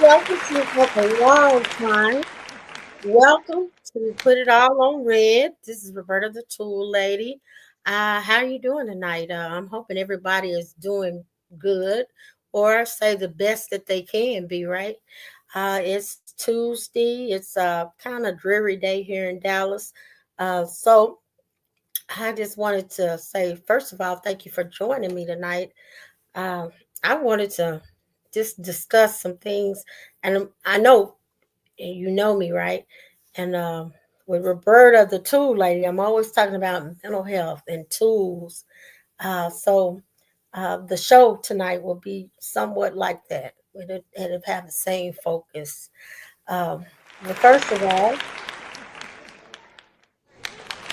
welcome to for a long time. Welcome to Put It All on Red. This is Roberta the Tool Lady. How are you doing tonight? I'm hoping everybody is doing good or say the best that they can be, right? It's Tuesday. It's a kind of dreary day here in Dallas. So I just wanted to say, first of all, thank you for joining me tonight. Uh, I wanted to just discuss some things, and I know you know me, right? And with Roberta, the tool lady, I'm always talking about mental health and tools. So the show tonight will be somewhat like that. It'll have the same focus. Um, but first of all,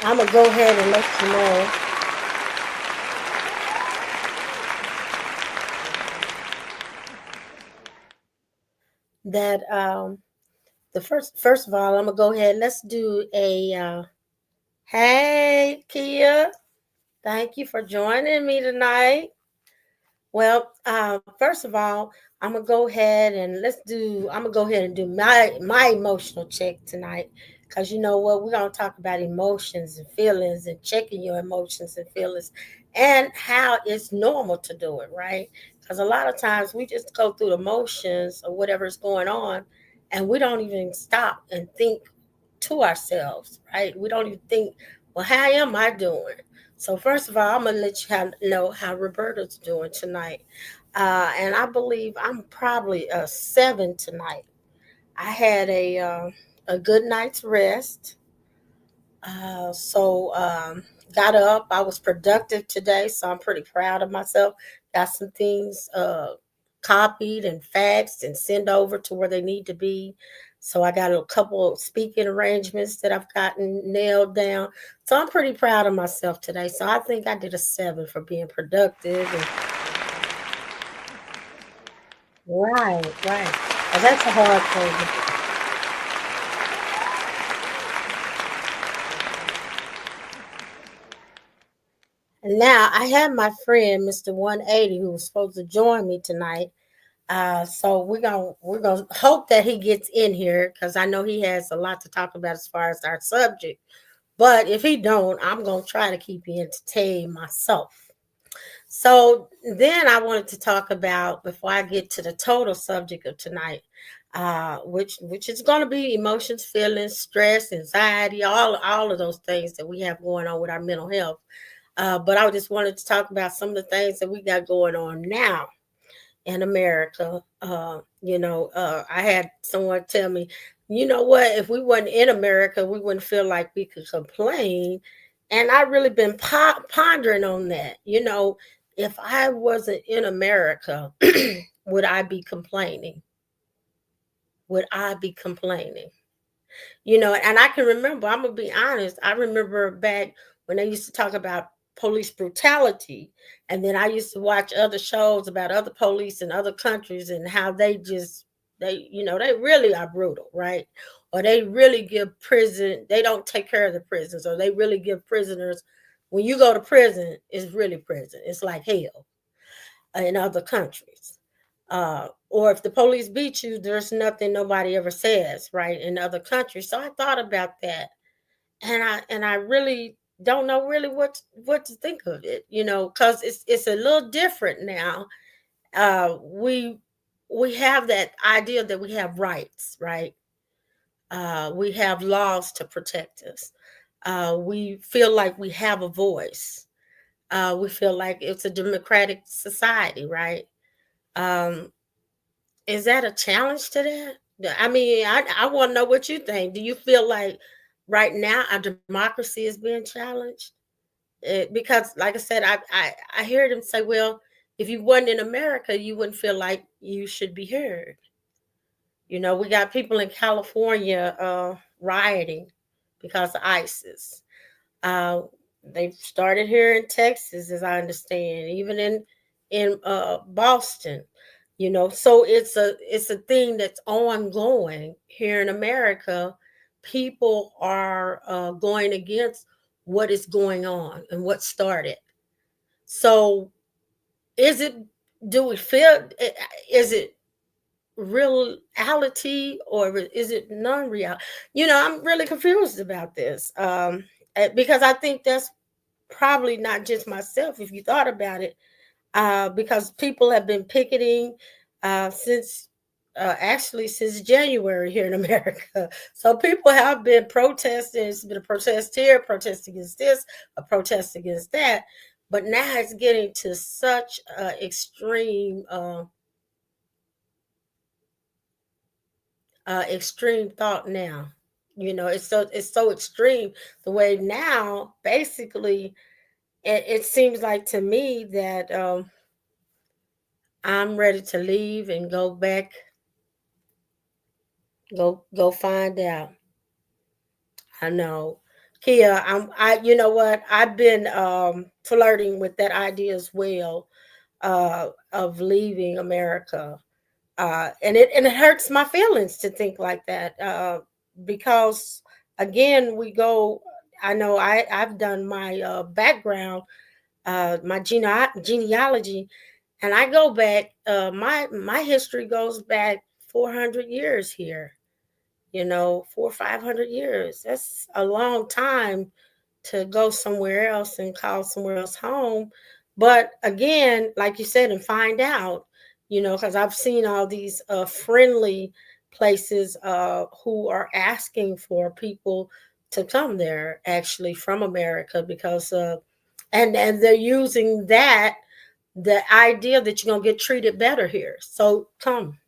I'm gonna go ahead and let you know that the first of all, I'm gonna go ahead. Let's do a hey, Kia. Thank you for joining me tonight. Well, first of all, I'm gonna go ahead and let's do. I'm gonna go ahead and do my emotional check tonight, because you know what, we're gonna talk about emotions and feelings and checking your emotions and feelings, and how it's normal to do it, right? Because a lot of times we just go through the motions or whatever's going on, and we don't even stop and think to ourselves, right? We don't even think, well, how am I doing? So first of all, I'm gonna let you know how Roberta's doing tonight, and I believe I'm probably a 7 tonight. I had a good night's rest, so got up. I was productive today, so I'm pretty proud of myself. Got some things copied and faxed and sent over to where they need to be. So I got a couple of speaking arrangements that I've gotten nailed down. So I'm pretty proud of myself today. So I think I did a 7 for being productive. And right. And that's a hard thing. And now I have my friend, Mr. 180, who was supposed to join me tonight. So we're gonna hope that he gets in here, because I know he has a lot to talk about as far as our subject. But if he don't, I'm gonna try to keep you entertained myself. So then I wanted to talk about, before I get to the total subject of tonight, which is going to be emotions, feelings, stress, anxiety, all of those things that we have going on with our mental health. But I just wanted to talk about some of the things that we got going on now in America. I had someone tell me, you know what, if we wasn't in America, we wouldn't feel like we could complain. And I really been pondering on that. If I wasn't in America, would I be complaining? Would I be complaining? And I can remember, I'm gonna be honest, I remember back when they used to talk about police brutality, and then I used to watch other shows about other police in other countries and how they really are brutal, right? Or they really give prison, they don't take care of the prisons, or they really give prisoners, when you go to prison, it's really prison. It's like hell in other countries. Or if the police beat you, there's nothing nobody ever says, right? In other countries. So I thought about that, and I really don't know really what to think of it, because it's a little different now. We have that idea that we have rights, right? We have laws to protect us. We feel like we have a voice. We feel like it's a democratic society, right? Um, Is that a challenge to that? I mean, I want to know what you think. Do you feel like right now our democracy is being challenged? Because, like I said, I heard him say, well, if you wasn't in America, you wouldn't feel like you should be heard. We got people in California rioting because of ISIS. Uh, they've started here in Texas, as I understand, even in Boston. So it's a thing that's ongoing here in America. People are going against what is going on and what started. So is it? Do we feel? Is it? reality or is it non-real? I'm really confused about this. Because I think that's probably not just myself. If you thought about it, because people have been picketing since actually since January here in America. So people have been protesting. It's been a protest here, protest against this, a protest against that. But now it's getting to such extreme thought now. It's so extreme the way now. Basically, it seems like to me that I'm ready to leave and go back. Go find out. I know. Kia, you know what? I've been flirting with that idea as well, of leaving America. And it hurts my feelings to think like that. Because again, we go I know I've done my background, my genealogy, and I go back, my history goes back 400 years here. 400 or 500 years. That's a long time to go somewhere else and call somewhere else home. But again, like you said, and find out, because I've seen all these friendly places who are asking for people to come there actually from America, because and they're using the idea that you're gonna get treated better here. So come.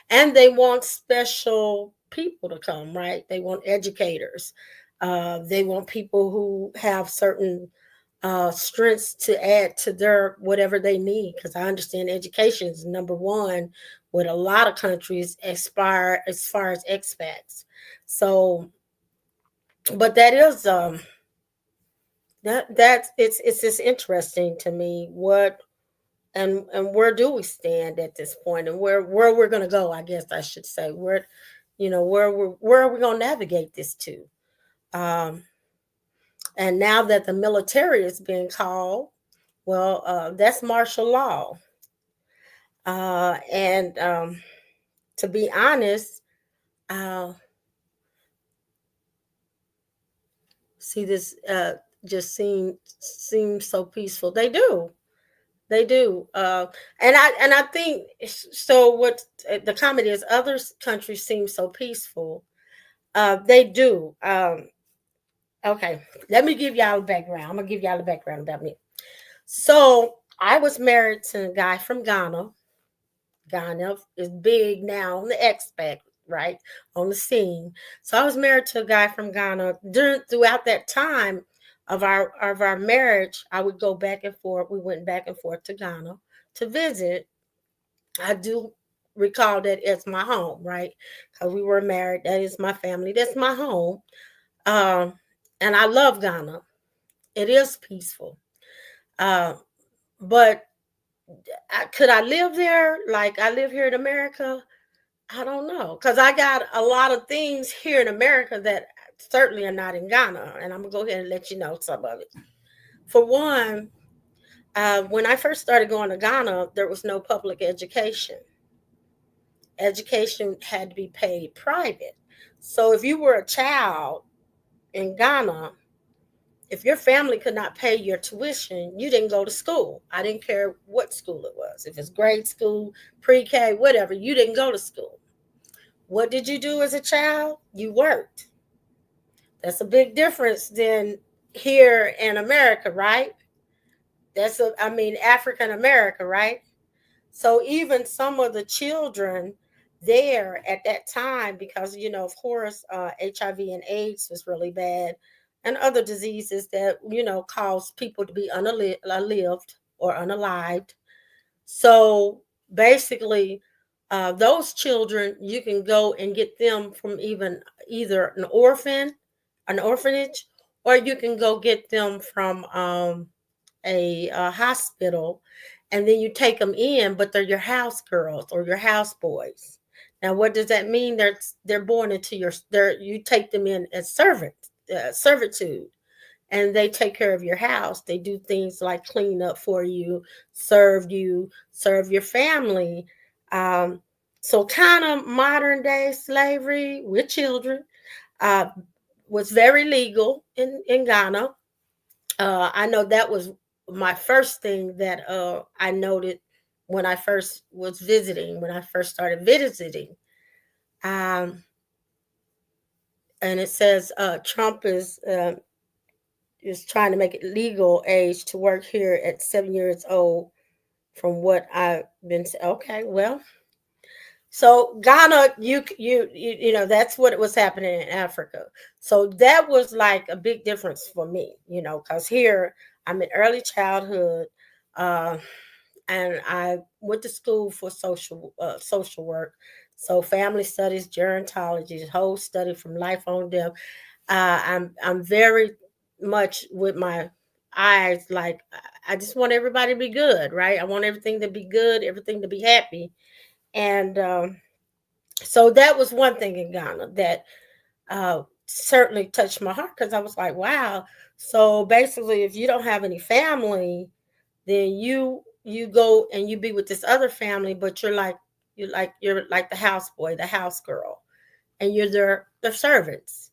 And they want special people to come, right? They want educators. They want people who have certain strengths to add to their whatever they need. Because I understand education is number one with a lot of countries aspire as far as expats. So, but that is that's it's just interesting to me what and where do we stand at this point, and where we're going to go, I guess I should say, where are we going to navigate this to. um and now that the military is being called, well, that's martial law. And to be honest, uh see this just seems so peaceful. They do. And I think so. What the comment is, other countries seem so peaceful. They do. Okay, let me give y'all a background. I'm gonna give y'all a background about me. So I was married to a guy from Ghana. Ghana is big now on the expat, right, on the scene. So I was married to a guy from Ghana. Throughout that time of our marriage, I would go back and forth. We went back and forth to Ghana to visit. I do recall that as my home, right? Because we were married. That is my family. That's my home. Um, and I love Ghana. It is peaceful. Uh, but could I live there like I live here in America? I don't know. Because I got a lot of things here in America that certainly are not in Ghana. And I'm going to go ahead and let you know some of it. For one, when I first started going to Ghana, there was no public education. Education had to be paid private. So if you were a child in Ghana, if your family could not pay your tuition, you didn't go to school. I didn't care what school it was. If it's grade school, pre-K, whatever, you didn't go to school. What did you do as a child? You worked. That's a big difference than here in America, right? African America, right? So even some of the children there at that time, because of course, HIV and AIDS was really bad, and other diseases that cause people to be unalived or unalived. So basically, those children you can go and get them from either an orphanage, or you can go get them from a hospital, and then you take them in, but they're your house girls or your house boys. Now, what does that mean? They're born into you take them in as servitude, and they take care of your house. They do things like clean up for you, serve your family. Um, So kind of modern day slavery with children uh, was very legal in Ghana. I know that was my first thing that I noted when I first was visiting, when I first started visiting. Um, and it says Trump is trying to make it legal age to work here at 7 years old. From what I've been okay, well, so Ghana, you know that's what was happening in Africa. So that was like a big difference for me, you know, because here I'm in early childhood, uh, and I went to school for social work, so family studies, gerontology, whole study from life on down. I'm very much with my eyes like I just want everybody to be good, right? I want everything to be good, everything to be happy, and so that was one thing in Ghana that certainly touched my heart because I was like, wow. So basically, if you don't have any family, then you go and you be with this other family, but you're like the houseboy, the house girl, and you're their servants.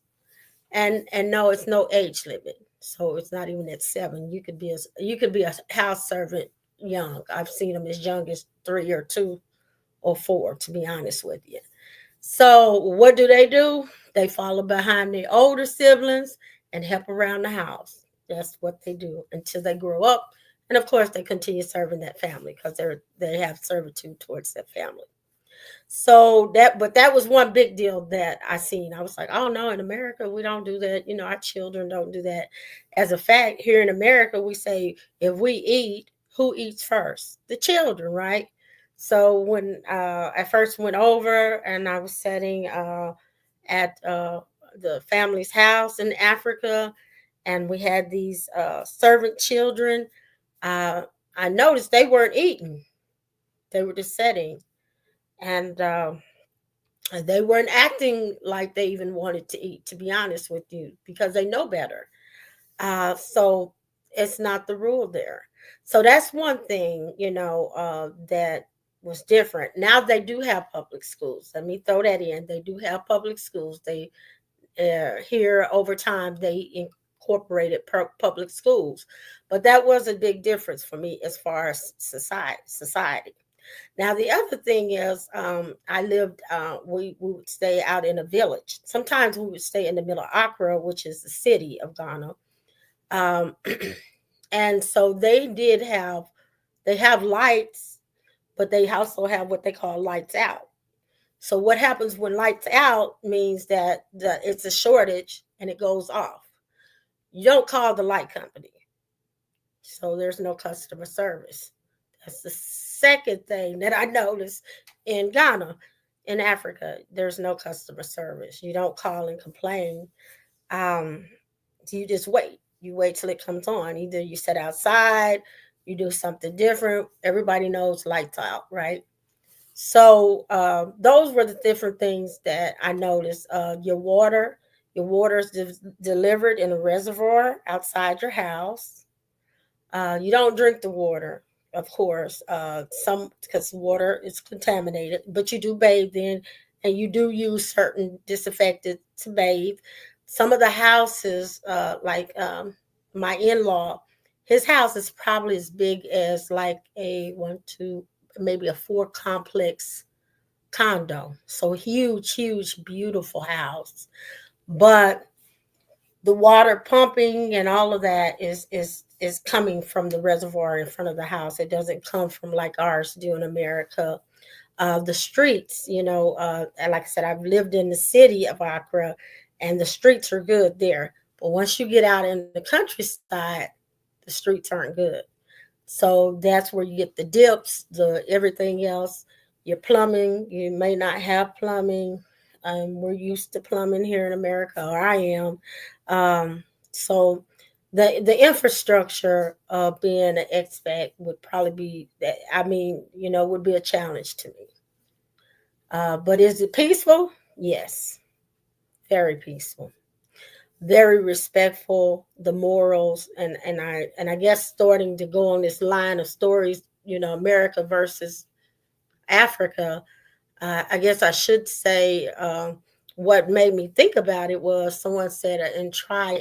And no, it's no age limit. So it's not even at 7. You could be a house servant young. I've seen them as young as 3 or 2 or 4, to be honest with you. So what do? They follow behind their older siblings and help around the house. That's what they do until they grow up. And of course they continue serving that family because they have servitude towards that family. So that was one big deal that I seen. I was like, oh no, in America we don't do that. You know, our children don't do that. As a fact, here in America we say if we eat, who eats first? The children, right? So when I first went over and I was sitting at the family's house in Africa, and we had these servant children, uh, I noticed they weren't eating; they were just sitting, and they weren't acting like they even wanted to eat, to be honest with you, because they know better. So it's not the rule there. So that's one thing, that was different. Now they do have public schools. Let me throw that in. They do have public schools. They here over time they incorporated public schools, but that was a big difference for me as far as society. Now the other thing is, I lived. We would stay out in a village. Sometimes we would stay in the middle of Accra, which is the city of Ghana. Um, and so they have lights, but they also have what they call lights out. So what happens when lights out means that it's a shortage and it goes off. You don't call the light company, so there's no customer service. That's the second thing that I noticed in Ghana. In Africa, there's no customer service. You don't call and complain. Um, you just wait. You wait till it comes on. Either you sit outside, you do something different. Everybody knows lights out, right? So those were the different things that I noticed. Your water is delivered in a reservoir outside your house. You don't drink the water, of course, some because water is contaminated, but you do bathe in, and you do use certain disinfectant to bathe. Some of the houses, like my in-law, his house is probably as big as like a one, two, maybe a four complex condo. So huge, huge, beautiful house. But the water pumping and all of that is coming from the reservoir in front of the house. It doesn't come from like ours do in America. The streets, and like I said, I've lived in the city of Accra, and the streets are good there. But once you get out in the countryside, the streets aren't good. So that's where you get the dips, the everything else. Your plumbing, you may not have plumbing. We're used to plumbing here in America, or I am. So the infrastructure of being an expat would probably be that. I mean, would be a challenge to me. But is it peaceful? Yes, very peaceful, very respectful. The morals, and I guess starting to go on this line of stories, America versus Africa. I guess I should say what made me think about it was someone said and try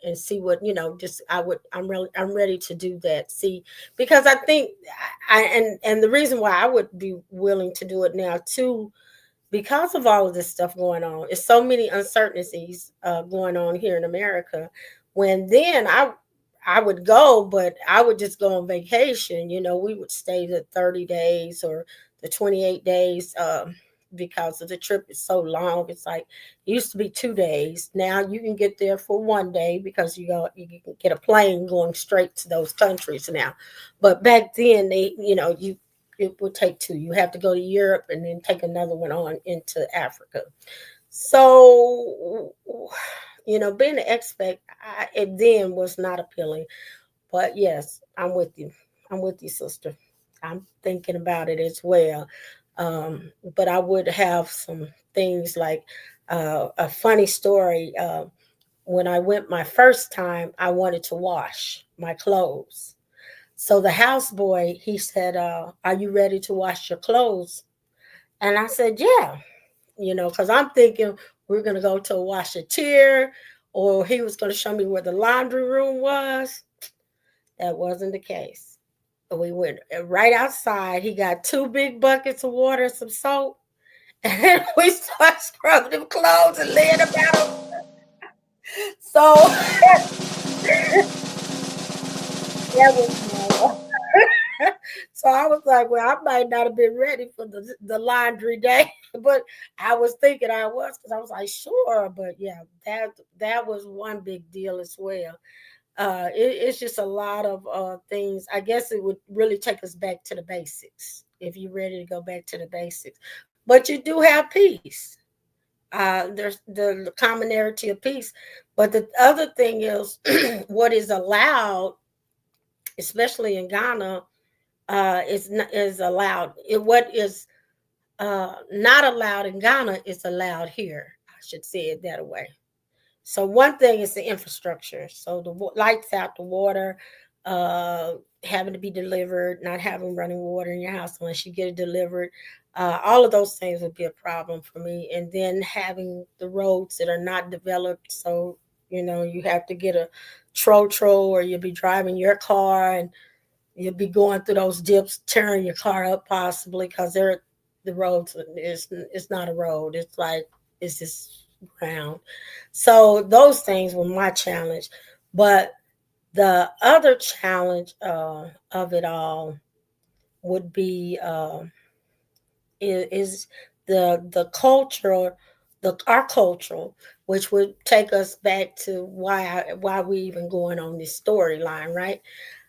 and see what just I'm ready to do that, see, because I think and the reason why I would be willing to do it now too, because of all of this stuff going on, it's so many uncertainties going on here in America. When then I would go, but I would just go on vacation. We would stay the 30 days or the 28 days because of the trip is so long. It's like it used to be 2 days. Now you can get there for one day because you can get a plane going straight to those countries now. But back then it would take two. You have to go to Europe and then take another one on into Africa. So, being an expat, it then was not appealing. But yes, I'm with you. I'm with you, sister. I'm thinking about it as well. But I would have some things like a funny story. When I went my first time, I wanted to wash my clothes. So the houseboy, he said, "Are you ready to wash your clothes?" And I said, "Yeah," because I'm thinking we're going to go to a washateer or he was going to show me where the laundry room was. That wasn't the case. We went right outside. He got two big buckets of water and some soap. And we started scrubbing them clothes and laying them out. So that was my So I was like, well, I might not have been ready for the laundry day, but I was thinking I was because I was like, sure. But yeah, that was one big deal as well. It's just a lot of things. I guess it would really take us back to the basics if you're ready to go back to the basics. But you do have peace. There's the commonality of peace. But the other thing is what is allowed, especially in Ghana, is allowed. What is not allowed in Ghana is allowed here. I should say it that way. So one thing is the infrastructure. So the lights out, the water, uh, having to be delivered, not having running water in your house unless you get it delivered. All of those things would be a problem for me. And then having the roads that are not developed. So, you have to get a trotro or you'll be driving your car and you'll be going through those dips, tearing your car up possibly because the roads is it's not a road. It's like it's just ground. So those things were my challenge. But the other challenge of it all would be is the cultural the our cultural, which would take us back to why we even going on this storyline, right?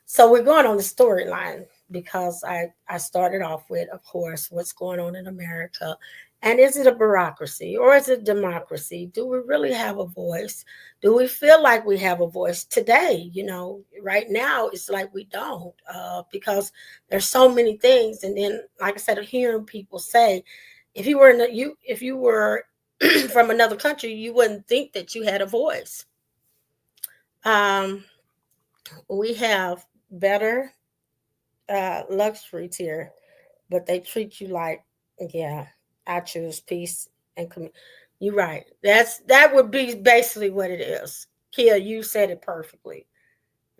So we're going on the storyline because I started off with, of course, what's going on in America. And is it a bureaucracy or is it democracy? Do we really have a voice? Do we feel like we have a voice today? Right now it's like we don't because there's so many things. And then, like I said, hearing people say, if you were from another country, you wouldn't think that you had a voice. Um, we have better luxuries here, but they treat you like, yeah, I choose peace and You're right. That would be basically what it is. Kia, you said it perfectly.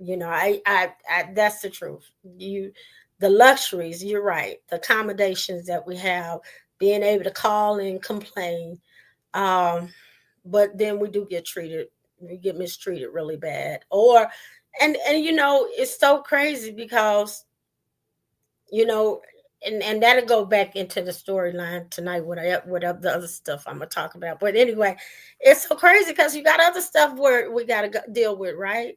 I that's the truth. The luxuries. You're right. The accommodations that we have, being able to call and complain, um, but then we do get treated. We get mistreated really bad, and it's so crazy because you know, and that'll go back into the storyline tonight. What the other stuff I'm gonna talk about. But anyway, it's so crazy because you got other stuff where we gotta deal with, right?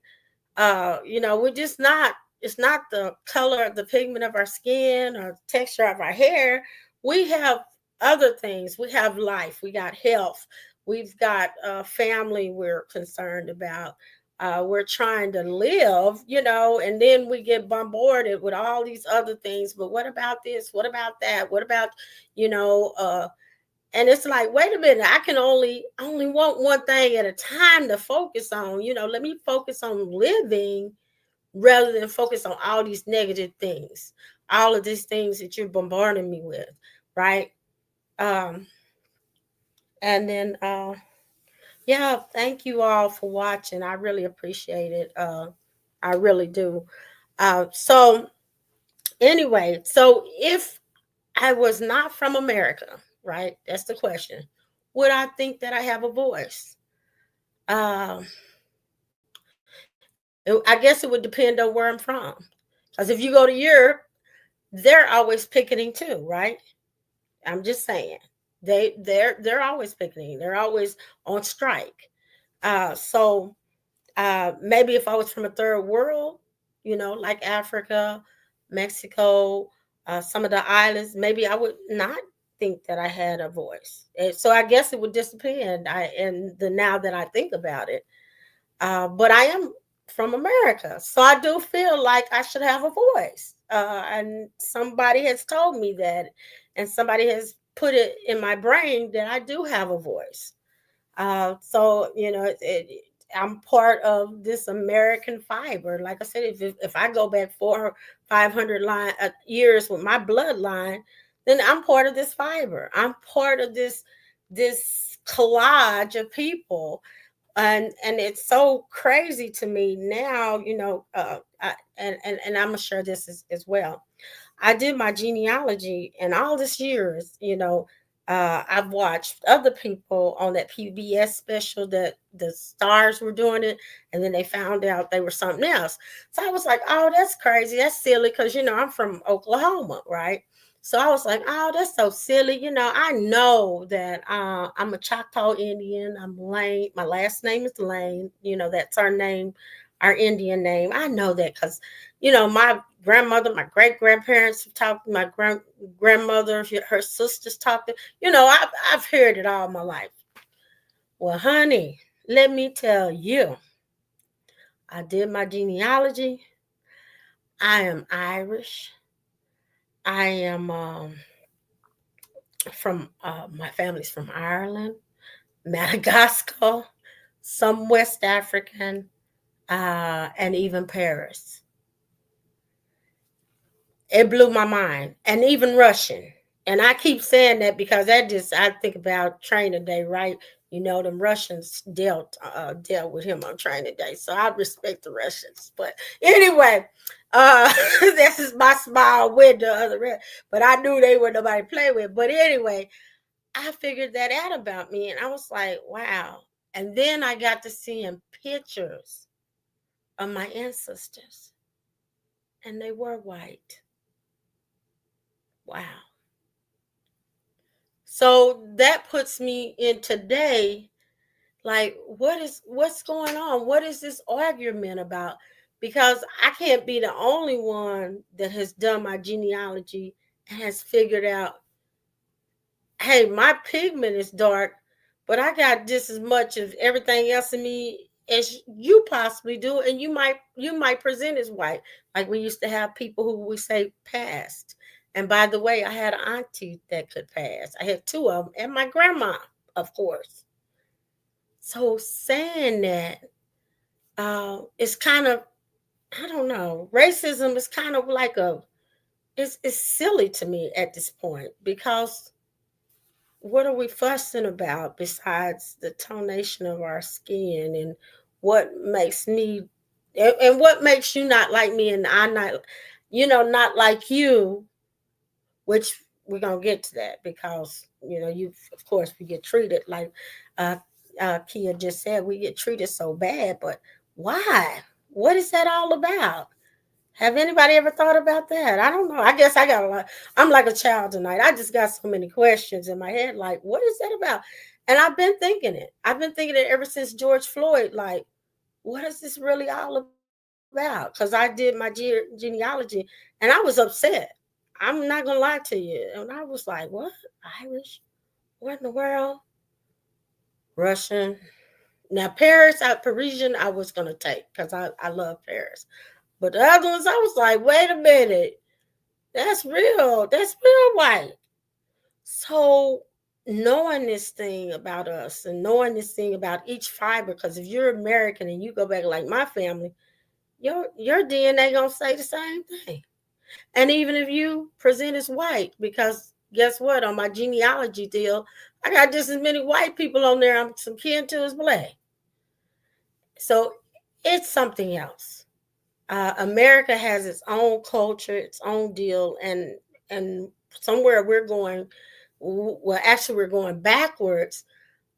We're just not. It's not the color, the pigment of our skin, or the texture of our hair. We have other things. We have life. We got health. We've got family. We're concerned about we're trying to live, and then we get bombarded with all these other things. But what about this? What about that? What about, you know, uh, and it's like, wait a minute, I can only want one thing at a time to focus on. Let me focus on living rather than focus on all these negative things, all of these things that you're bombarding me with, right? Um, and then, yeah, thank you all for watching. I really appreciate it. I really do. So anyway, so if I was not from America, right? That's the question. Would I think that I have a voice? Um, I guess it would depend on where I'm from. Because if you go to Europe, they're always picketing too, right? I'm just saying. They're always picketing. They're always on strike. So maybe if I was from a third world, like Africa, Mexico, some of the islands, maybe I would not think that I had a voice. And so I guess it would just depend. And the now that I think about it, but I am from America, so I do feel like I should have a voice. And somebody has told me that, and somebody has put it in my brain that I do have a voice. So I'm part of this American fiber. Like I said, if I go back 500 years with my bloodline, then I'm part of this fiber. I'm part of this collage of people, and it's so crazy to me now. And I'm gonna share this as well. I did my genealogy, and all this years, I've watched other people on that PBS special that the stars were doing it, and then they found out they were something else. So I was like, oh, that's crazy. That's silly because, I'm from Oklahoma, right? So I was like, oh, that's so silly. I know that I'm a Choctaw Indian. I'm Lane. My last name is Lane. That's our name, our Indian name. I know that because my grandmother, my great grandparents talked, my grandmother, her sisters talked. I've heard it all my life. Well, honey, let me tell you, I did my genealogy. I am Irish. I am from my family's from Ireland, Madagascar, some West African, and even Paris. It blew my mind, and even Russian. And I keep saying that because I think about Training Day, right? Them Russians dealt with him on Training Day, so I respect the Russians. But anyway, this is my small window of the rest. But I knew they were nobody to play with. But anyway, I figured that out about me, and I was like, wow. And then I got to seeing pictures of my ancestors, and they were white. Wow. So that puts me in today, like, what's going on? What is this argument about? Because I can't be the only one that has done my genealogy and has figured out, hey, my pigment is dark, but I got just as much of everything else in me as you possibly do, and you might present as white. Like we used to have people who we say passed. And by the way, I had an auntie that could pass. I had two of them, and my grandma, of course. So saying that, it's kind of, I don't know, racism is kind of like it's silly to me at this point, because what are we fussing about besides the tonation of our skin, and what makes me, and what makes you not like me, and I not like you, which we're gonna get to that, because you, of course, we get treated like uh Kia just said, we get treated so bad. But why? What is that all about? Have anybody ever thought about that? I don't know. I guess I got a lot. I'm like a child tonight. I just got so many questions in my head. Like, what is that about? And I've been thinking it. I've been thinking it ever since George Floyd. Like, what is this really all about? Because I did my genealogy, and I was upset. I'm not gonna lie to you. And I was like, what? Irish? What in the world? Russian? Now Parisian, I was gonna take because I love Paris. But the other ones, I was like, wait a minute. That's real. That's real white. So knowing this thing about us, and knowing this thing about each fiber, because if you're American and you go back like my family, your DNA gonna say the same thing. And even if you present as white, because guess what? On my genealogy deal, I got just as many white people on there I'm some kin to as black. So it's something else. America has its own culture, its own deal, and somewhere we're going. Well, actually, we're going backwards.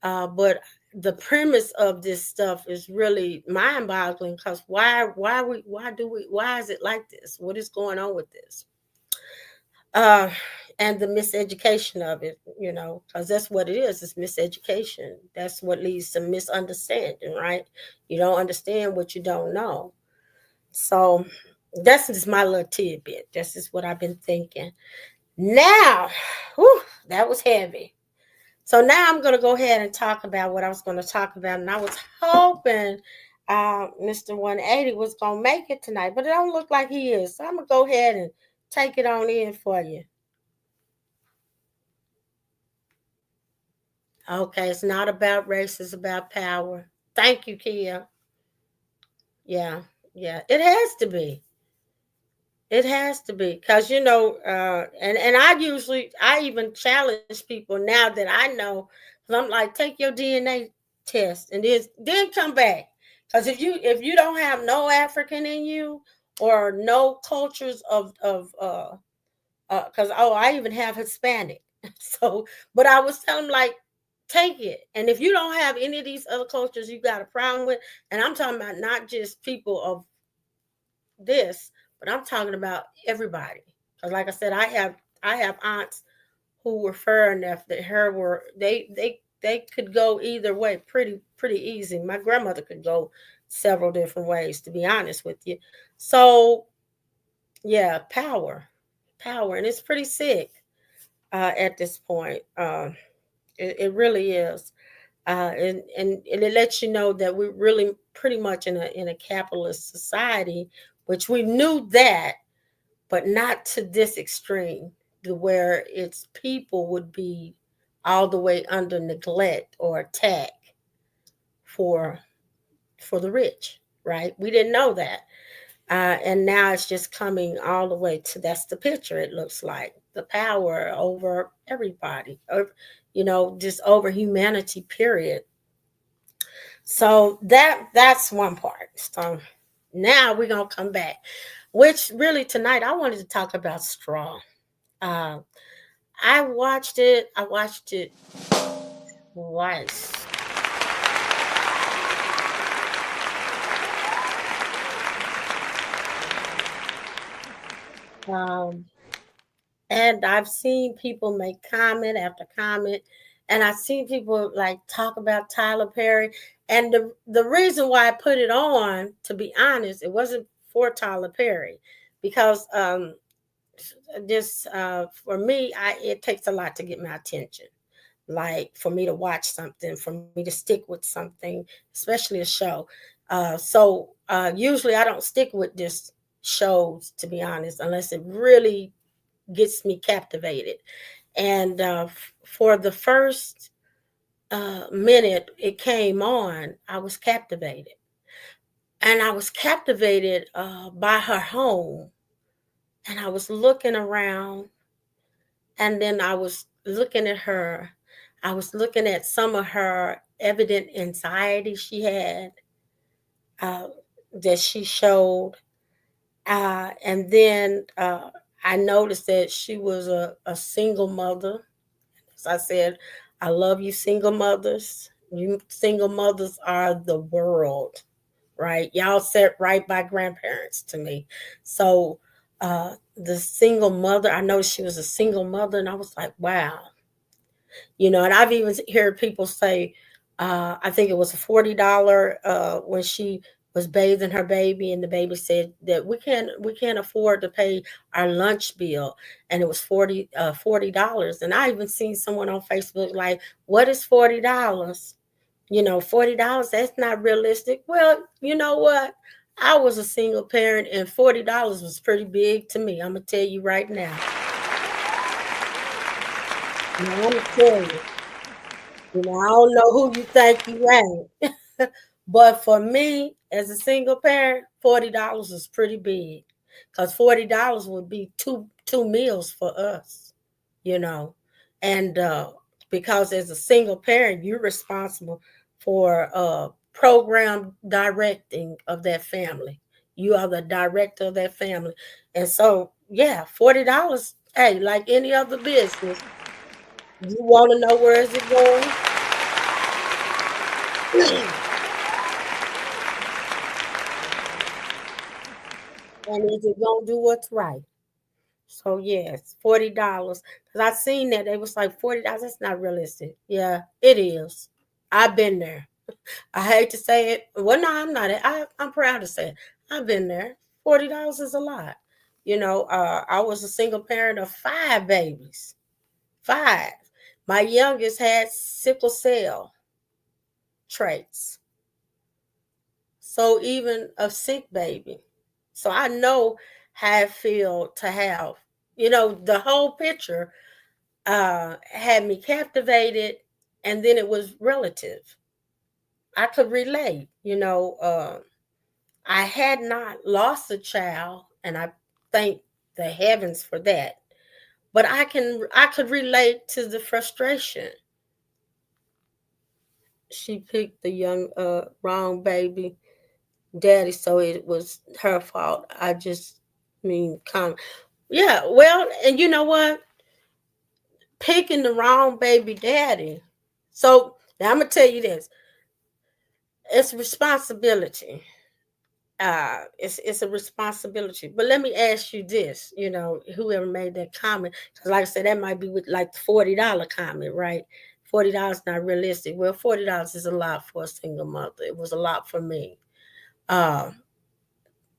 But the premise of this stuff is really mind-boggling because why is it like this? What is going on with this? Uh, and the miseducation of it, because that's what it is. It's miseducation. That's what leads to misunderstanding, right? You don't understand what you don't know. So that's just my little tidbit. This is what I've been thinking. Now, whew, that was heavy. So now I'm going to go ahead and talk about what I was going to talk about. And I was hoping Mr. 180 was going to make it tonight, but it don't look like he is. So I'm going to go ahead and take it on in for you. Okay, it's not about race, it's about power. Thank you, Kia. Yeah, it has to be. It has to be because and I even challenge people now that I know, because I'm like, take your DNA test and then come back, because if you don't have no African in you or no cultures of because I even have Hispanic, so but I was telling them, like, take it, and if you don't have any of these other cultures you got a problem with, and I'm talking about not just people of this, but I'm talking about everybody. Because like I said, I have aunts who were fair enough that they could go either way pretty easy. My grandmother could go several different ways, to be honest with you. So yeah, power, and it's pretty sick at this point. It really is. And it lets you know that we're really pretty much in a capitalist society, which we knew that, but not to this extreme, to where its people would be all the way under neglect or attack for the rich, right? We didn't know that. And now it's just coming all the way to, that's the picture. It looks like the power over everybody, or, just over humanity, period. So that's one part. So now we're gonna come back, which really tonight I wanted to talk about Straw. Uh, I watched it. I watched it twice. Um, and I've seen people make comment after comment, and I've seen people like talk about Tyler Perry. And the reason why I put it on, to be honest, it wasn't for Tyler Perry, because this for me, it takes a lot to get my attention. Like for me to watch something, for me to stick with something, especially a show. So usually I don't stick with just shows, to be honest, unless it really gets me captivated. And for the first minute it came on, I was captivated. And I was captivated by her home. And I was looking around, and then I was looking at her. I was looking at some of her evident anxiety she had, uh, that she showed. And then I noticed that she was a single mother. As I said, I love you, single mothers. You single mothers are the world, right? Y'all set right by grandparents to me. So the single mother, I noticed she was a single mother, and I was like, wow. And I've even heard people say, I think it was a $40 when she was bathing her baby, and the baby said that we can't afford to pay our lunch bill, and it was $40. And I even seen someone on Facebook like, what is $40? $40, that's not realistic. Well, you know what? I was a single parent, and $40 was pretty big to me. I'm gonna tell you right now. Now, I'm gonna tell you. I don't know who you think you ain't. But for me, as a single parent, $40 is pretty big. Because $40 would be two meals for us. you know, and because as a single parent, you're responsible for program directing of that family. You are the director of that family, and so yeah, $40. Hey, like any other business, you want to know where is it going, and is it gonna do what's right? So yes, $40. Cause I seen that it was like $40. That's not realistic. Yeah, it is. I've been there. I hate to say it. Well, no, I'm not. I'm proud to say it. I've been there. $40 is a lot. I was a single parent of 5 babies. 5. My youngest had sickle cell traits. So even a sick baby. So I know how it feel to have, the whole picture had me captivated, and then it was relative. I could relate, I had not lost a child, and I thank the heavens for that. But I could relate to the frustration. She picked the young wrong baby daddy, so it was her fault. I just mean come yeah, well, and you know what? Picking the wrong baby daddy. So now I'm gonna tell you this. It's responsibility. It's a responsibility. But let me ask you this, whoever made that comment, because like I said, that might be with like the $40 comment, right? $40 not realistic. Well, $40 is a lot for a single mother. It was a lot for me. Uh,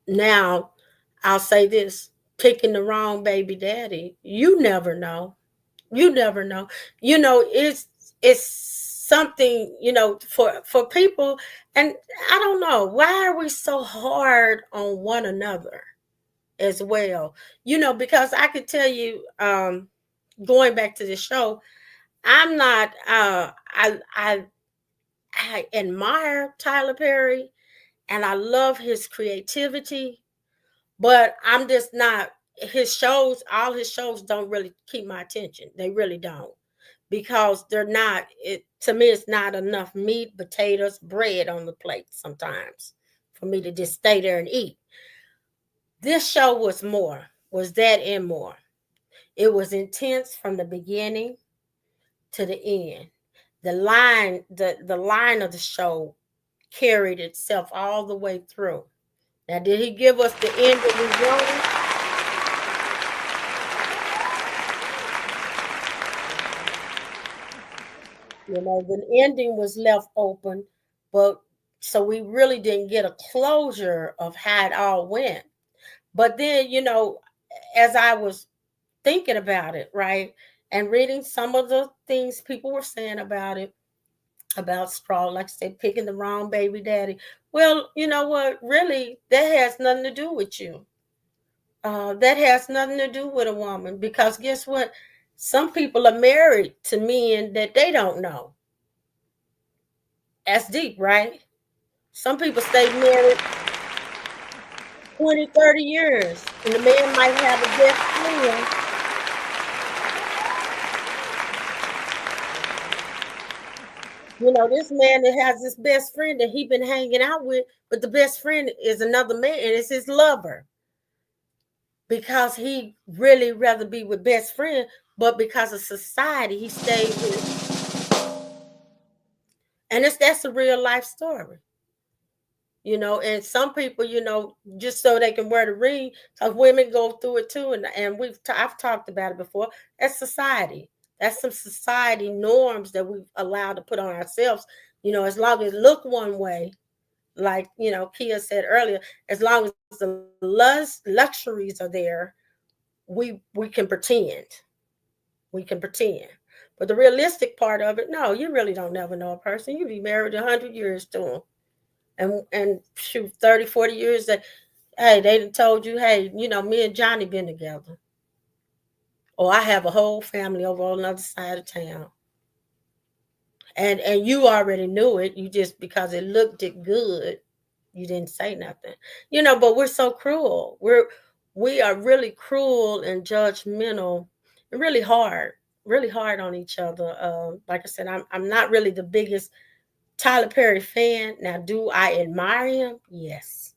Now, I'll say this: picking the wrong baby daddy, you never know. You never know. It's something, for people, and I don't know, why are we so hard on one another as well? Because I could tell you, going back to the show, I'm not I admire Tyler Perry, and I love his creativity, but I'm just not all his shows don't really keep my attention. They really don't. Because they're not it to me, it's not enough meat, potatoes, bread on the plate sometimes for me to just stay there and eat. This show was that and more. It was intense from the beginning to the end. The line of the show carried itself all the way through. Now, did he give us the end that we wanted? The ending was left open, but so we really didn't get a closure of how it all went. But then, as I was thinking about it, right, and reading some of the things people were saying about it, about Straw, like I said, picking the wrong baby daddy. Well, you know what? Really, that has nothing to do with you. That has nothing to do with a woman, because guess what? Some people are married to men that they don't know. That's deep, right? Some people stay married 20, 30 years, and the man might have a best friend. This man that has this best friend that he been hanging out with, but the best friend is another man, and it's his lover. Because he really rather be with best friend, but because of society, he stayed with. And that's a real life story. And some people, just so they can wear the ring, because women go through it too, and I've talked about it before. That's society. That's some society norms that we've allowed to put on ourselves. As long as it look one way, like Kia said earlier, as long as the luxuries are there, we can pretend. We can pretend. But the realistic part of it, no, you really don't never know a person. You be married 100 years to them, and shoot 30, 40 years that, hey, they done told you, hey, me and Johnny been together, or I have a whole family over on the other side of town, and you already knew it. You just, because it looked it good, you didn't say nothing. But we're so cruel. We are really cruel and judgmental. really hard on each other. Like I said, I'm not really the biggest Tyler Perry fan. Now, do I admire him? Yes.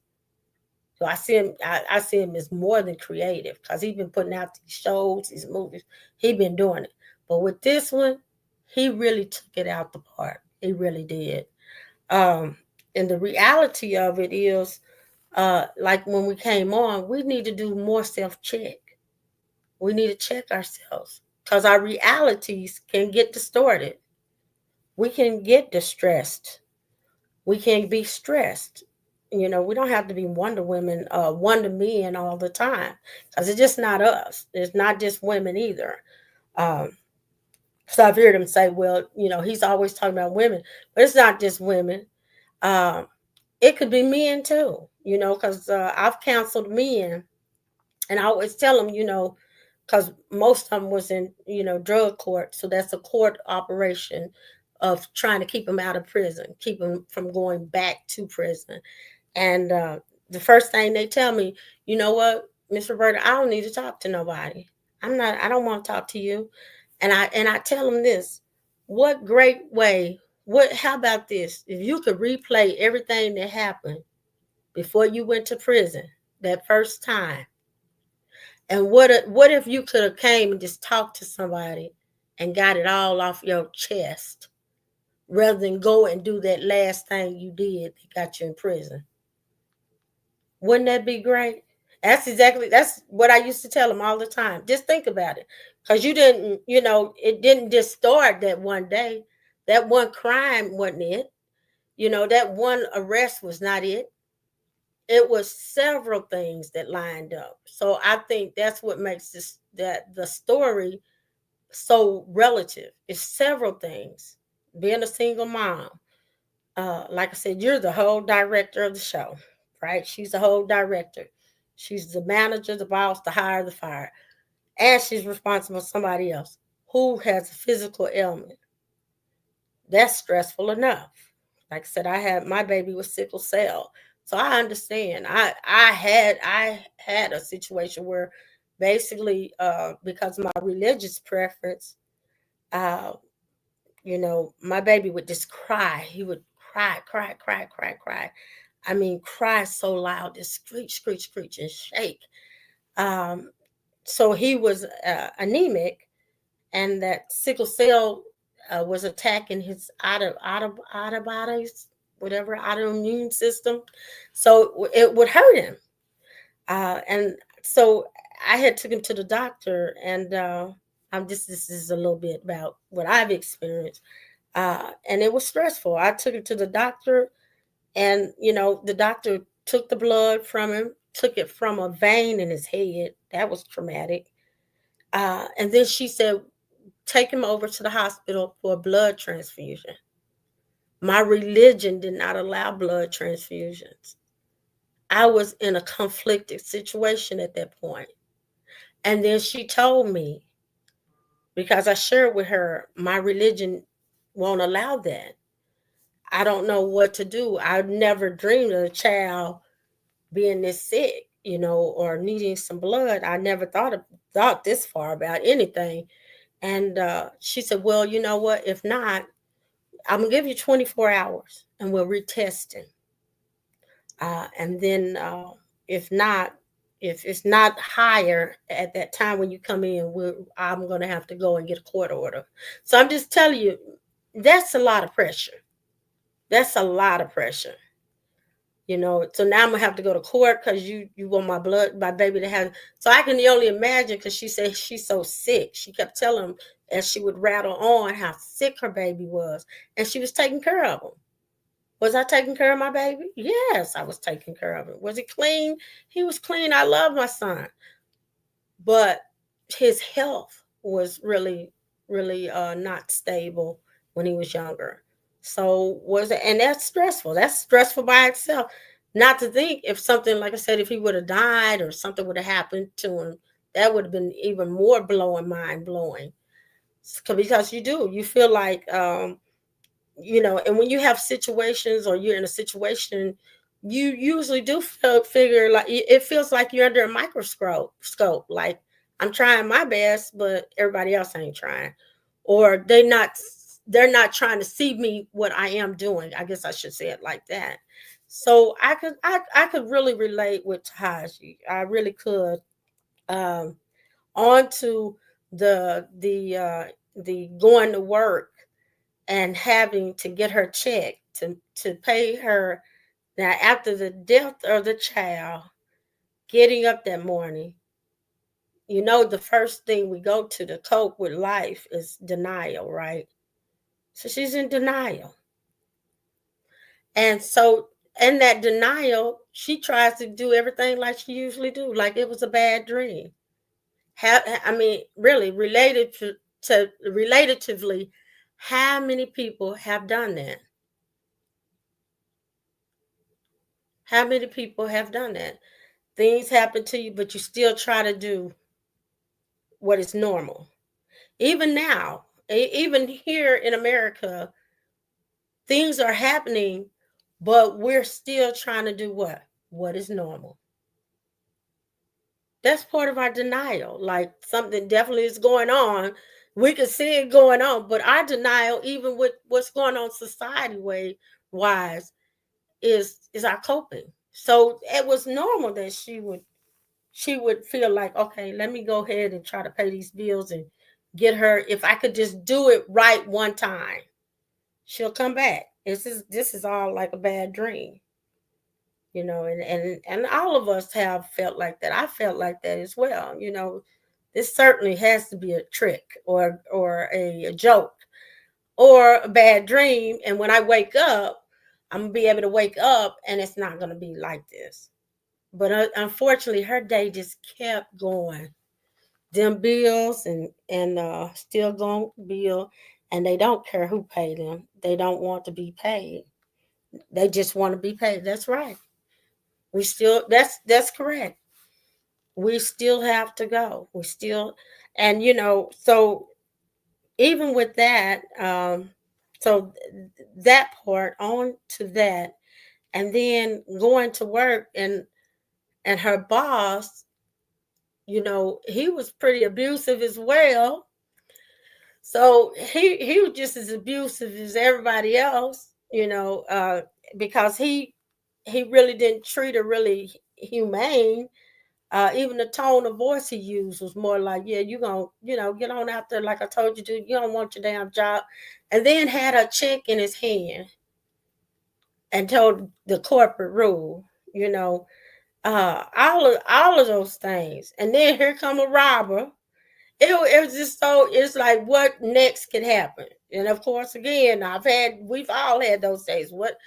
So I see him. I see him as more than creative because he's been putting out these shows, these movies. He been doing it. But with this one, he really took it out the park. He really did. Um, and the reality of it is, like when we came on, we need to do more self check. We need to check ourselves because our realities can get distorted. We can get distressed. We can be stressed. We don't have to be Wonder Women, Wonder Men all the time because it's just not us. It's not just women either. Um, so I've heard him say, well, he's always talking about women, but it's not just women. Um, it could be men too, because I've counseled men and I always tell them, because most of them was in, drug court. So that's a court operation of trying to keep them out of prison, keep them from going back to prison. And the first thing they tell me, you know what, Miss Roberta, I don't need to talk to nobody. I don't want to talk to you. And I tell them this, what great way, how about this? If you could replay everything that happened before you went to prison that first time, and what if you could have came and just talked to somebody and got it all off your chest rather than go and do that last thing you did that got you in prison? Wouldn't that be great? That's what I used to tell them all the time. Just think about it. Because you didn't, it didn't just start that one day. That one crime wasn't it. That one arrest was not it. It was several things that lined up. So I think that's what makes the story so relative. It's several things. Being a single mom, like I said, you're the whole director of the show, right? She's the whole director. She's the manager, the boss, the hire, the fire, and she's responsible for somebody else who has a physical ailment. That's stressful enough. Like I said, I had my baby with sickle cell, so I understand. I had a situation where basically because of my religious preference, uh, my baby would just cry. He would cry, cry, cry, cry, cry. I mean, cry so loud, just screech, screech, screech, and shake. Um, so he was anemic, and that sickle cell was attacking his autobodies, whatever autoimmune system. So it would hurt him, and so I had took him to the doctor, and this is a little bit about what I've experienced, and it was stressful. I took him to the doctor, and the doctor took the blood from him, took it from a vein in his head. That was traumatic. And then she said, take him over to the hospital for a blood transfusion. My religion did not allow blood transfusions. I was in a conflicted situation at that point. And then she told me, because I shared with her, my religion won't allow that. I don't know what to do. I never dreamed of a child being this sick, or needing some blood. I never thought this far about anything. And she said, well, you know what? If not, I'm going to give you 24 hours and we'll retest him. And then if not, if it's not higher at that time when you come in, I'm going to have to go and get a court order. So I'm just telling you, that's a lot of pressure. That's a lot of pressure. So now I'm gonna have to go to court because you want my baby to have. So I can only imagine, because she said she's so sick. She kept telling him as she would rattle on how sick her baby was, and she was taking care of him. Was I taking care of my baby? Yes, I was taking care of him. Was he clean? He was clean. I love my son, but his health was really, really not stable when he was younger. So and that's stressful. That's stressful by itself. Not to think if something, like I said, if he would have died or something would have happened to him, that would have been even more mind blowing. Because you feel like, and when you have situations or you're in a situation, you usually do figure like it feels like you're under a microscope. Like I'm trying my best, but everybody else ain't trying. Or they're not trying to see me what I am doing. I guess I should say it like that. So I could really relate with Taji. I really could. Um on to the going to work and having to get her check to pay her. Now after the death of the child, getting up that morning, the first thing we go to cope with life is denial, right? So she's in denial. And so in that denial, she tries to do everything like she usually do, like it was a bad dream. I mean, really to relatively, how many people have done that? How many people have done that? Things happen to you, but you still try to do what is normal. Even now, even here in America, things are happening, but we're still trying to do what? What is normal. That's part of our denial. Like something definitely is going on. We can see it going on, but our denial, even with what's going on society way wise, is our coping. So it was normal that she would feel like, okay, let me go ahead and try to pay these bills and get her. If I could just do it right one time, she'll come back. This is all like a bad dream, and all of us have felt like that. I felt like that as well. This certainly has to be a trick or a joke or a bad dream. And when I wake up, I'm gonna be able to wake up and it's not gonna be like this. But unfortunately, her day just kept going. Them bills and still going bill, and they don't care who paid them. They don't want to be paid. They just want to be paid. That's right. We still that's correct. We still have to go. We still, and so even with that, so that part on to that, and then going to work, and her boss, he was pretty abusive as well. So he was just as abusive as everybody else, because he really didn't treat her really humane. Even the tone of voice he used was more like, yeah, you gonna, get on out there like I told you to. You don't want your damn job. And then had a check in his hand and told the corporate rule, all of those things. And then here come a robber. It was just so, it's like, what next could happen? And of course, again, we've all had those days. What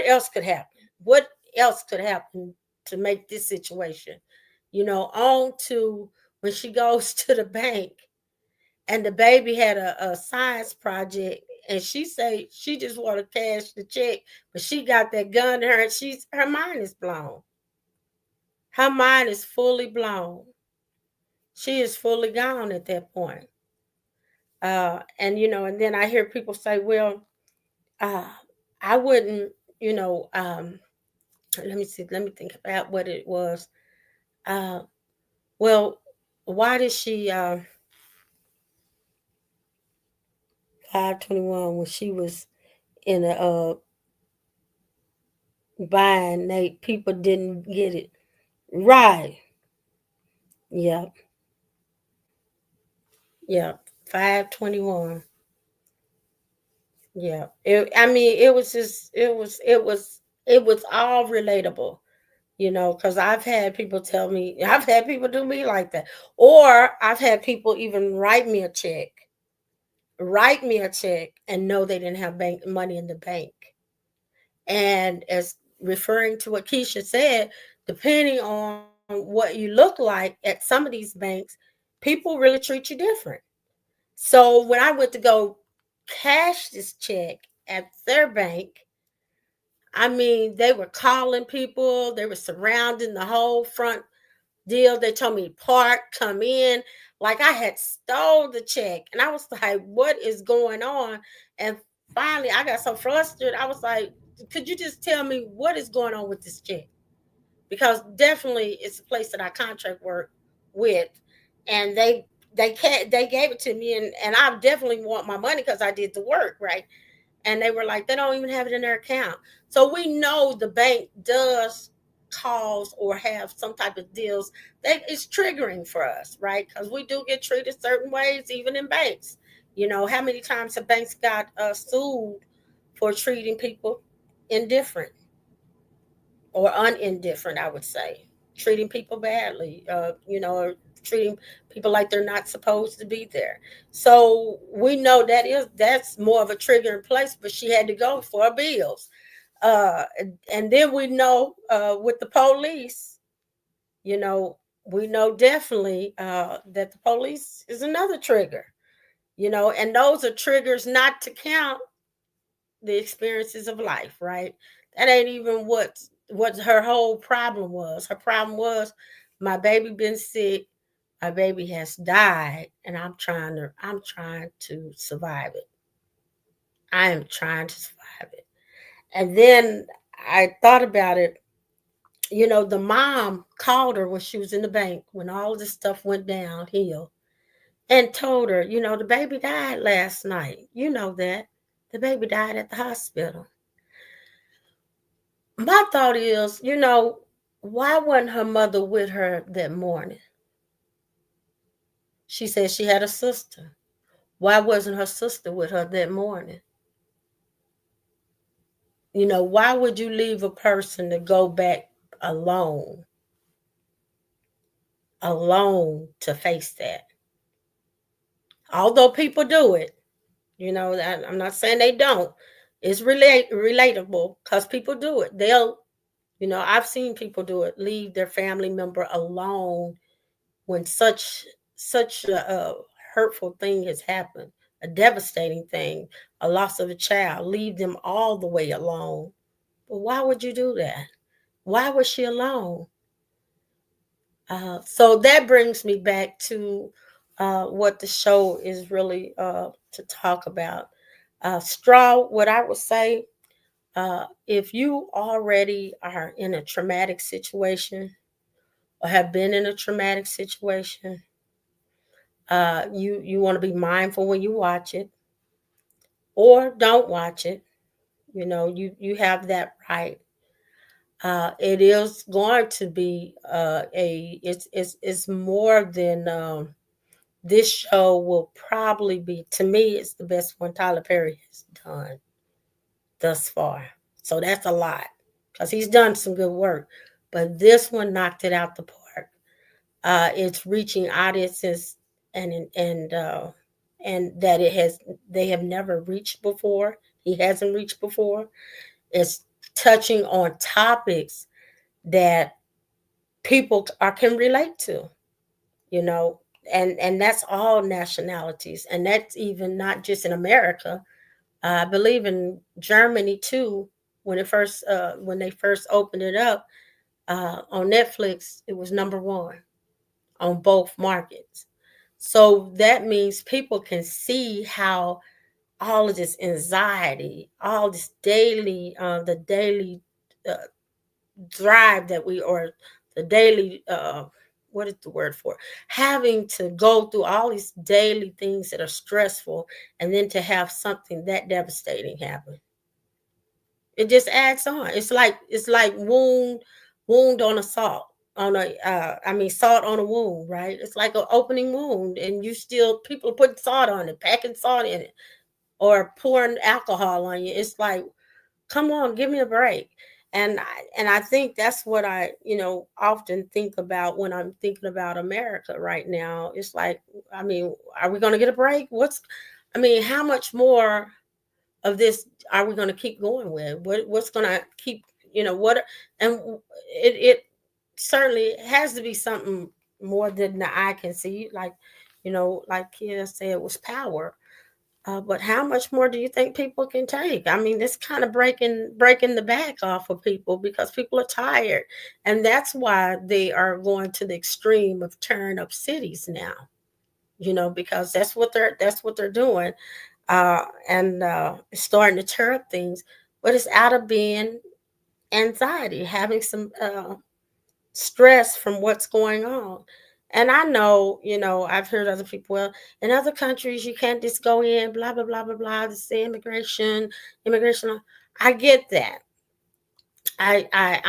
else could happen? What else could happen to make this situation? On to when she goes to the bank, and the baby had a science project, and she say she just want to cash the check, but she got that gun to her, and her mind is blown. Her mind is fully blown. She is fully gone at that point. And then I hear people say, well, uh, I wouldn't, you know, um, let me see, let me think about what it was. Uh, well, why did she 521 when she was in a buying? People didn't get it right. Yep, yep. 521. Yeah. I mean, it was just, it was all relatable. Because I've had people tell me, I've had people do me like that. Or I've had people even write me a check and know they didn't have bank money in the bank. And as referring to what Keisha said, depending on what you look like at some of these banks, people really treat you different. So when I went to go cash this check at their bank, I mean, they were calling people, they were surrounding the whole front deal. They told me park, come in, like I had stole the check. And I was like, what is going on? And finally I got so frustrated. I was like, could you just tell me what is going on with this check? Because definitely it's a place that I contract work with. and they gave it to me, and I definitely want my money because I did the work, right? And they were like, they don't even have it in their account. So we know the bank does cause or have some type of deals that is triggering for us, right? Because we do get treated certain ways, even in banks. You know, how many times have banks got sued for treating people indifferent or unindifferent, I would say, treating people badly, or treating people like they're not supposed to be there. So we know that's more of a trigger in place, but she had to go for her bills. And then we know with the police, you know, we know definitely that the police is another trigger, and those are triggers not to count the experiences of life, right? That ain't even what her whole problem was. Her problem was my baby been sick, my baby has died, and I'm trying to survive it. I am trying to survive it. And then I thought about it. The mom called her when she was in the bank when all this stuff went downhill and told her, the baby died last night. You know that. The baby died at the hospital. My thought is, why wasn't her mother with her that morning? She said she had a sister. Why wasn't her sister with her that morning? Why would you leave a person to go back alone, alone to face that? Although people do it, I'm not saying they don't. It's relatable because people do it. I've seen people do it, leave their family member alone when such a hurtful thing has happened, a devastating thing, a loss of a child, leave them all the way alone. But why would you do that? Why was she alone? So that brings me back to what the show is really to talk about. Straw, what I would say, if you already are in a traumatic situation or have been in a traumatic situation, you want to be mindful when you watch it, or don't watch it. You have that right. It is going to be it's more than this show will probably be, to me, it's the best one Tyler Perry has done thus far. So that's a lot because he's done some good work, but this one knocked it out the park. It's reaching audiences and that they have never reached before. He hasn't reached before. It's touching on topics that people can relate to, you know, and that's all nationalities, and that's even not just in America. I believe in Germany too. When they first opened it up on Netflix, it was number one on both markets. So that means people can see how all of this anxiety, all this the daily uh, drive that or the daily, what is the word for? Having to go through all these daily things that are stressful, and then to have something that devastating happen. It just adds on. It's like wound on a salt on a salt on a wound, right? It's like an opening wound, and you still people are putting salt on it, packing salt in it, or pouring alcohol on you. It's like, come on, give me a break. And I think that's what I often think about when I'm thinking about America right now. It's like, are we going to get a break? How much more of this are we going to keep going with? What's going to keep, what? And it certainly has to be something more than the eye can see. Like, like Kia said, it was power. But how much more do you think people can take? It's kind of breaking the back off of people because people are tired, and that's why they are going to the extreme of tearing up cities now. Because that's what they're doing, and it's starting to tear up things. But it's out of being anxiety, having some stress from what's going on. And I know, I've heard other people, well, in other countries, you can't just go in, blah, blah, blah, blah, blah, to say immigration. I get that. I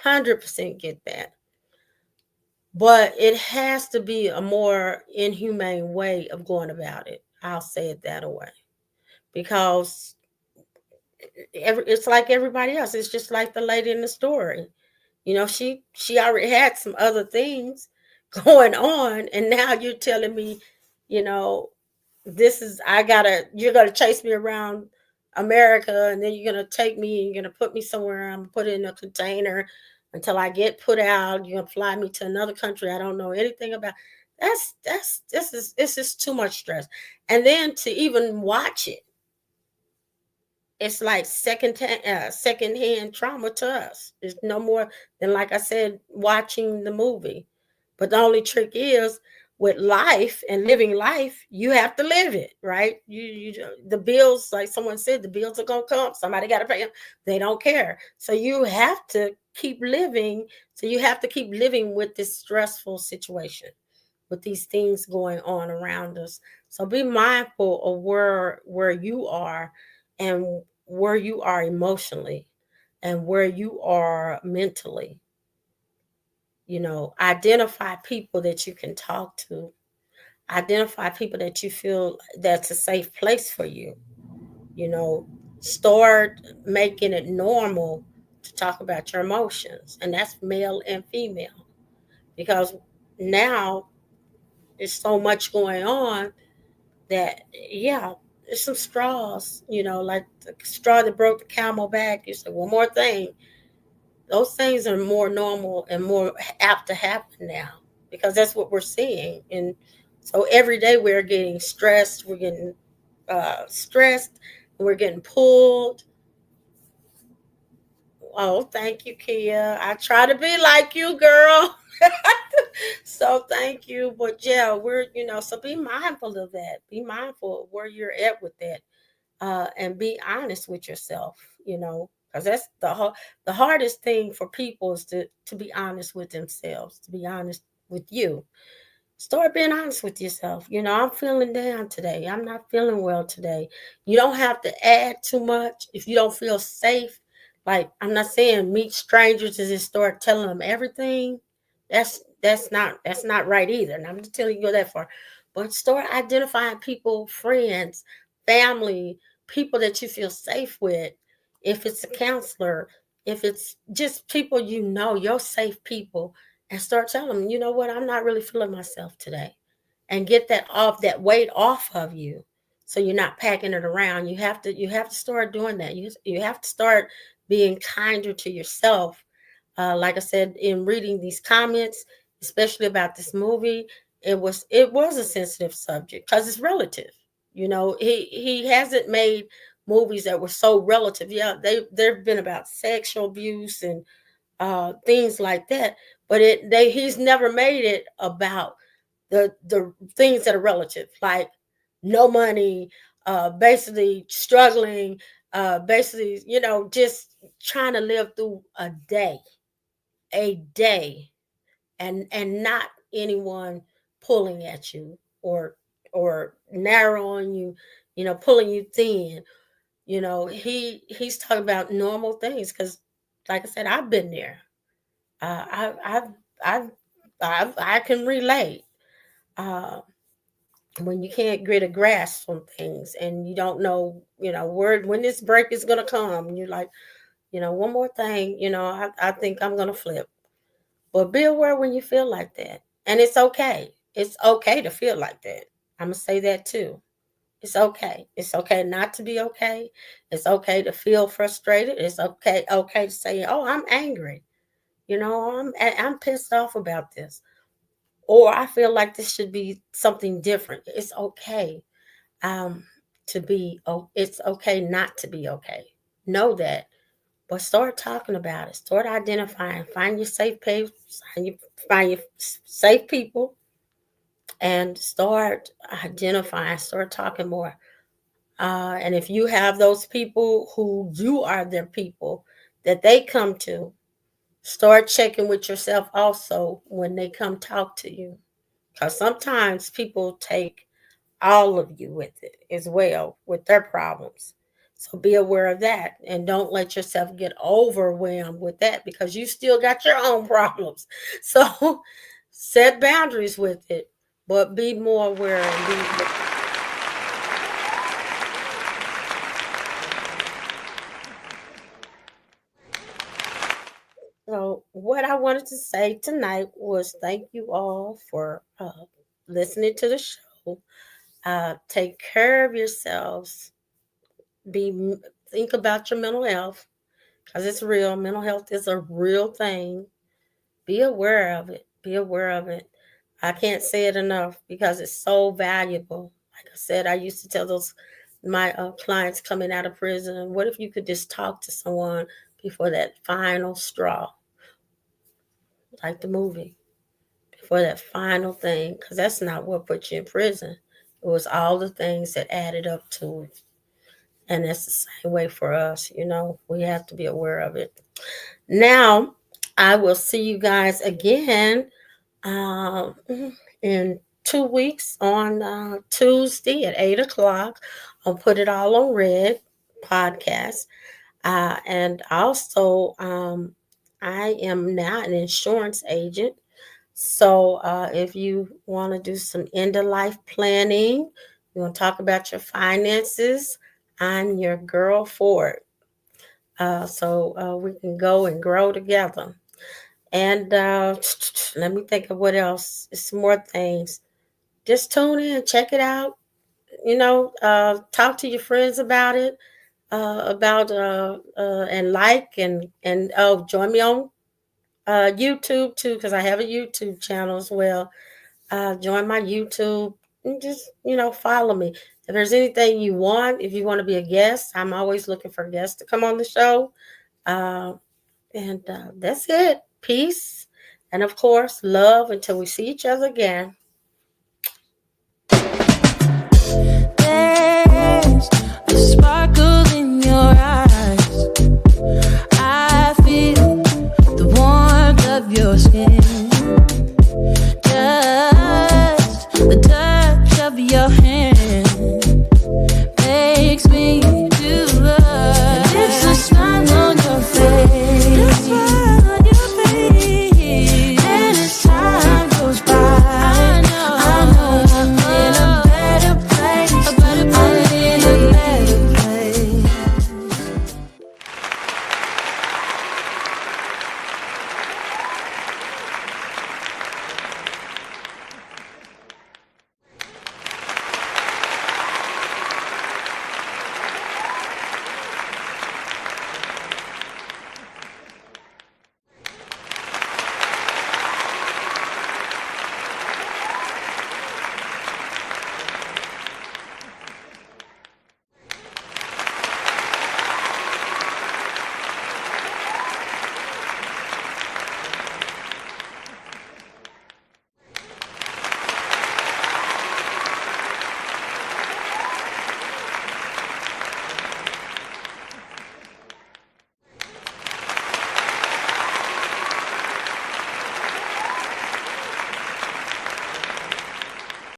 100% get that. But it has to be a more inhumane way of going about it. I'll say it that way. Because it's like everybody else. It's just like the lady in the story. She already had some other things going on, and now you're telling me, you know, you're gonna chase me around America, and then you're gonna take me and you're gonna put me somewhere. I'm gonna put it in a container until I get put out. You're gonna fly me to another country I don't know anything about. This is too much stress. And then to even watch it, it's like secondhand trauma to us. It's no more than, like I said, watching the movie. But the only trick is, with life and living life, you have to live it, right? The bills, like someone said, the bills are gonna come. Somebody got to pay them. They don't care. So you have to keep living. So you have to keep living with this stressful situation, with these things going on around us. So be mindful of where you are, and where you are emotionally, and where you are mentally. Identify people that you can talk to. Identify people that you feel that's a safe place for you. You know, Start making it normal to talk about your emotions, and that's male and female, because now there's so much going on that, yeah, there's some straws, like the straw that broke the camel back. You say one more thing. Those things are more normal and more apt to happen now, because that's what we're seeing. And so every day we're getting stressed, we're getting pulled. Oh, thank you, Kia. I try to be like you, girl. So thank you. But yeah, so be mindful of that. Be mindful of where you're at with that. And be honest with yourself, because that's the hardest thing for people, is to be honest with themselves, to be honest with you. Start being honest with yourself. I'm feeling down today. I'm not feeling well today. You don't have to add too much if you don't feel safe. Like, I'm not saying meet strangers and just start telling them everything. That's not right either. And I'm just telling you, go that far. But start identifying people, friends, family, people that you feel safe with. If it's a counselor, if it's just people, your safe people, and start telling them, you know what, I'm not really feeling myself today. And get that weight off of you, so you're not packing it around. You have to start doing that. You have to start being kinder to yourself. Like I said, in reading these comments, especially about this movie, it was a sensitive subject, because it's relative. He hasn't made movies that were so relative. Yeah, they've been about sexual abuse and things like that, but he's never made it about the things that are relative, like no money, basically struggling, basically, just trying to live through a day, and not anyone pulling at you, or narrowing you, pulling you thin. He's talking about normal things, because, like I said, I've been there. I've I can relate. Uh, when you can't get a grasp on things, and you don't know, where when this break is gonna come, and you're like, one more thing, I think I'm gonna flip. But be aware when you feel like that, and it's okay. It's okay to feel like that. I'm gonna say that too. It's okay. It's okay not to be okay. It's okay to feel frustrated. It's okay to say, "Oh, I'm angry." I'm pissed off about this, or I feel like this should be something different. It's okay. Um, to be. Oh, it's okay not to be okay. Know that, but start talking about it. Start identifying. Find your safe place. Find your safe people, and start identifying. Start talking more. And if you have those people who you are their people that they come to, start checking with yourself also when they come talk to you. Because sometimes people take all of you with it as well with their problems. So be aware of that and don't let yourself get overwhelmed with that because you still got your own problems. So set boundaries with it, but be more aware and be. So what I wanted to say tonight was thank you all for listening to the show. Take care of yourselves. Be think about your mental health because it's real. Mental health is a real thing. Be aware of it. Be aware of it. I can't say it enough because it's so valuable. Like I said, I used to tell those my clients coming out of prison, what if you could just talk to someone before that final straw, like the movie, before that final thing, because that's not what put you in prison. It was all the things that added up to it. And that's the same way for us. We have to be aware of it. Now, I will see you guys again um, in 2 weeks on Tuesday at 8 o'clock. I'll put it all on red podcast. And also, I am now an insurance agent. So if you want to do some end of life planning, you want to talk about your finances, I'm your girl for it. So we can go and grow together. And let me think of what else. Some more things. Just tune in, check it out. Talk to your friends about it. And like and oh, join me on YouTube too because I have a YouTube channel as well. Join my YouTube and just follow me. If there's anything you want, if you want to be a guest, I'm always looking for guests to come on the show. Uh, and that's it. Peace. And of course, love until we see each other again.